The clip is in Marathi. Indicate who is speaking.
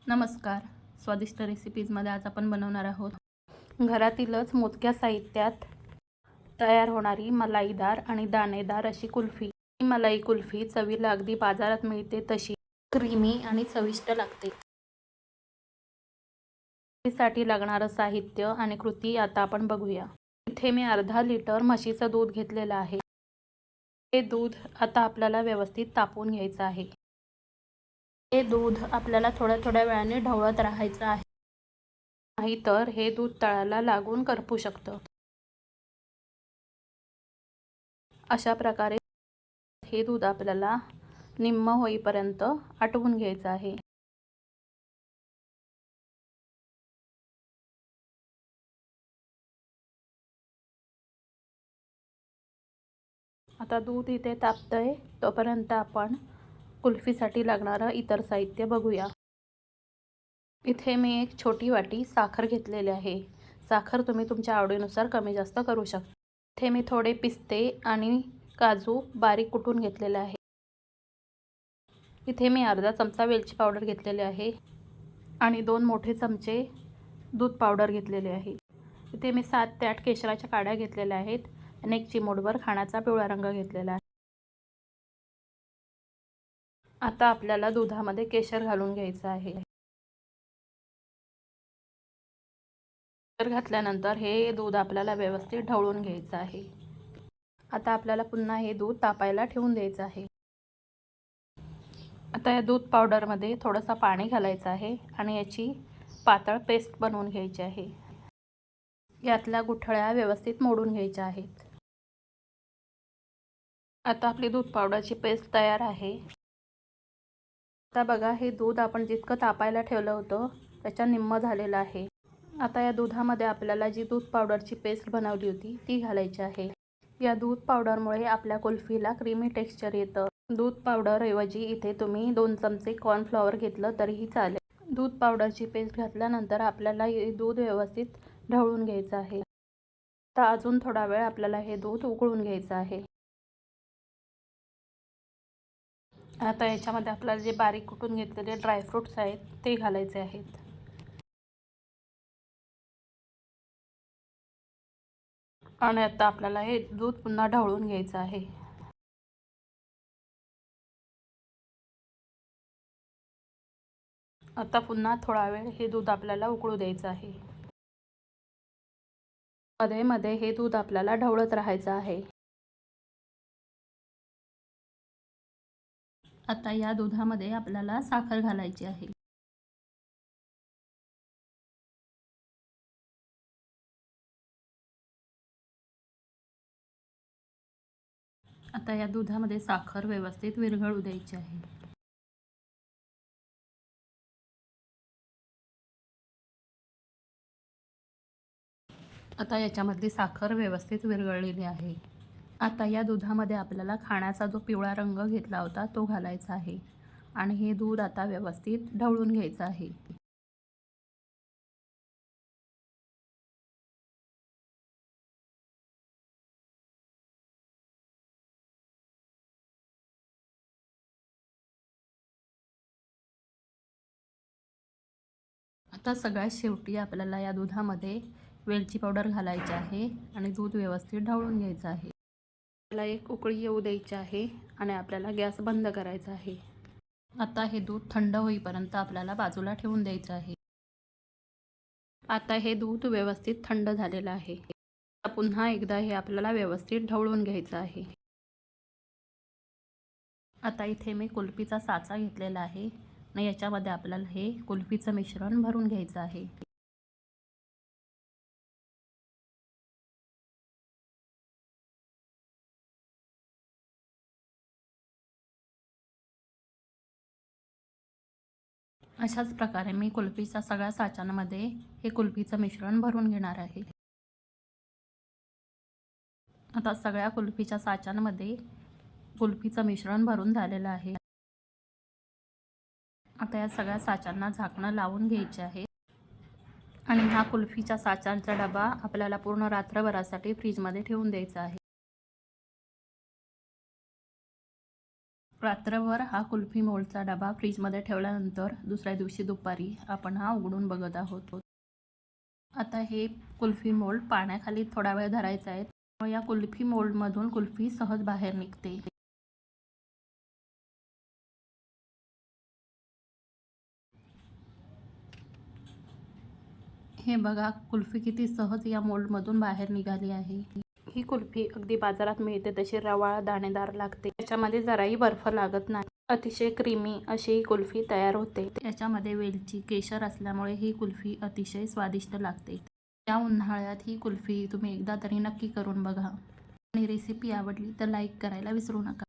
Speaker 1: नमस्कार. स्वादिष्ट रेसिपीजमध्ये आज आपण बनवणार आहोत घरातीलच मोजक्या साहित्यात तयार होणारी मलाईदार आणि दाणेदार अशी कुल्फी. ही मलाई कुल्फी चवीला अगदी बाजारात मिळते तशी क्रीमी आणि चविष्ट लागते. साठी लागणारं साहित्य आणि कृती आता आपण बघूया. इथे मी अर्धा लिटर म्हशीचं दूध घेतलेलं आहे. हे दूध आता आपल्याला व्यवस्थित तापवून घ्यायचं आहे. हे दूध आपल्याला थोड्या थोड्या वेळाने ढवळत राहायचं आहे, नाहीतर हे दूध तळाला लागून करपू शकतं. अशा प्रकारे हे दूध आपल्याला निम्म होईपर्यंत आटवून घ्यायचं आहे. आता दूध इथे तापतंय, तोपर्यंत आपण कुल्फीसाठी लागणारं इतर साहित्य बघूया. इथे मी एक छोटी वाटी साखर घेतलेली आहे. साखर तुम्ही तुमच्या आवडीनुसार कमी जास्त करू शकता. इथे मी थोडे पिस्ते आणि काजू बारीक कुटून घेतलेले आहे. इथे मी अर्धा चमचा वेलची पावडर घेतलेली आहे आणि 2 मोठे चमचे दूध पावडर घेतलेले आहे. इथे मी 7 ते 8 केशराच्या काड्या घेतलेल्या आहेत आणि 1 चिमूटभर खाण्याचा पिवळा रंग घेतलेला आहे. आता आपल्याला दुधामध्ये केशर घालून घ्यायचं आहे. केशर घातल्यानंतर हे दूध आपल्याला व्यवस्थित ढवळून घ्यायचं आहे. आता आपल्याला पुन्हा हे दूध तापायला ठेवून द्यायचं आहे. आता या दूध पावडरमध्ये थोडंसं पाणी घालायचं आहे आणि याची पातळ पेस्ट बनवून घ्यायची आहे. यातल्या गुठळ्या व्यवस्थित मोडून घ्यायच्या आहेत. आता आपली दूध पावडरची पेस्ट तयार आहे. आता बघा, हे दूध आपण जितकं तापायला ठेवलं होतं त्याच्या निम्म झालेलं आहे. आता या दुधामध्ये आपल्याला जी दूध पावडरची पेस्ट बनवली होती ती घालायची आहे. या दूध पावडरमुळे आपल्या कुल्फीला क्रीमी टेक्स्चर येतं. दूध पावडरऐवजी इथे तुम्ही 2 चमचे कॉर्नफ्लॉवर घेतलं तरीही चालेल. दूध पावडरची पेस्ट घातल्यानंतर आपल्याला हे दूध व्यवस्थित ढवळून घ्यायचं आहे. आता अजून थोडा वेळ आपल्याला हे दूध उकळून घ्यायचं आहे. आता याच्यामध्ये आपल्याला जे बारीक कुटून घेतलेले ड्रायफ्रूट्स आहेत ते घालायचे आहेत. आणि आता आपल्याला हे दूध पुन्हा ढवळून घ्यायचं आहे. आता पुन्हा थोडा वेळ हे दूध आपल्याला उकळू द्यायचं आहे. मध्ये मध्ये हे दूध आपल्याला ढवळत राहायचं आहे. आता या दुधामध्ये आपल्याला साखर घालायची आहे. आता या दुधामध्ये साखर व्यवस्थित विरघळू द्यायची आहे. आता याच्यामधली साखर व्यवस्थित विरघळलेली आहे. आता या दुधामध्ये आपल्याला खाण्याचा जो पिवळा रंग घेतला होता तो घालायचा आहे आणि हे दूध आता व्यवस्थित ढवळून घ्यायचं आहे. आता सगळ्यात शेवटी आपल्याला या दुधामध्ये वेलची पावडर घालायची आहे आणि दूध व्यवस्थित ढवळून घ्यायचं आहे. त्याला एक उकळी येऊ द्यायची आहे आणि आपल्याला गॅस बंद करायचा आहे. आता हे दूध थंड होईपर्यंत आपल्याला बाजूला ठेवून द्यायचं आहे. आता हे दूध व्यवस्थित थंड झालेलं आहे. आता पुन्हा एकदा हे आपल्याला व्यवस्थित ढवळून घ्यायचं आहे. आता इथे मी कुल्फीचा साचा घेतलेला आहे आणि याच्यामध्ये आपल्याला हे कुल्फीचं मिश्रण भरून घ्यायचं आहे. अशाच प्रकारे मी कुल्फीच्या सगळ्या साच्यांमध्ये हे कुल्फीचं मिश्रण भरून घेणार आहे. आता सगळ्या कुल्फीच्या साच्यांमध्ये कुल्फीचं मिश्रण भरून झालेलं आहे. आता या सगळ्या साच्यांना झाकणं लावून घ्यायचे आहे आणि हा कुल्फीच्या साच्यांचा डबा आपल्याला पूर्ण रात्रभरासाठी फ्रीजमध्ये ठेवून द्यायचा आहे. रात्रभर हा कुल्फी मोल्डचा डबा फ्रीजमध्ये ठेवल्यानंतर दुसऱ्या दिवशी दुपारी आपण हा उघडून बघत आहोत. आता हे कुल्फी मोल्ड पाण्याखाली थोडा वेळ धरायचा आहे. त्यामुळे या कुल्फी मोल्डमधून कुल्फी सहज बाहेर निघते. हे बघा, कुल्फी किती सहज या मोल्डमधून बाहेर निघाली आहे. ही कुल्फी अगदी बाजारात मिळते तशी रवाळ दाणेदार लागते. त्याच्यामध्ये जराही बर्फ लागत नाही. अतिशय क्रीमी अशी ही कुल्फी तयार होते. याच्यामध्ये वेलची, केशर असल्यामुळे ही कुल्फी अतिशय स्वादिष्ट लागते. या उन्हाळ्यात ही कुल्फी तुम्ही एकदा तरी नक्की करून बघा. आणि रेसिपी आवडली तर लाईक करायला विसरू नका.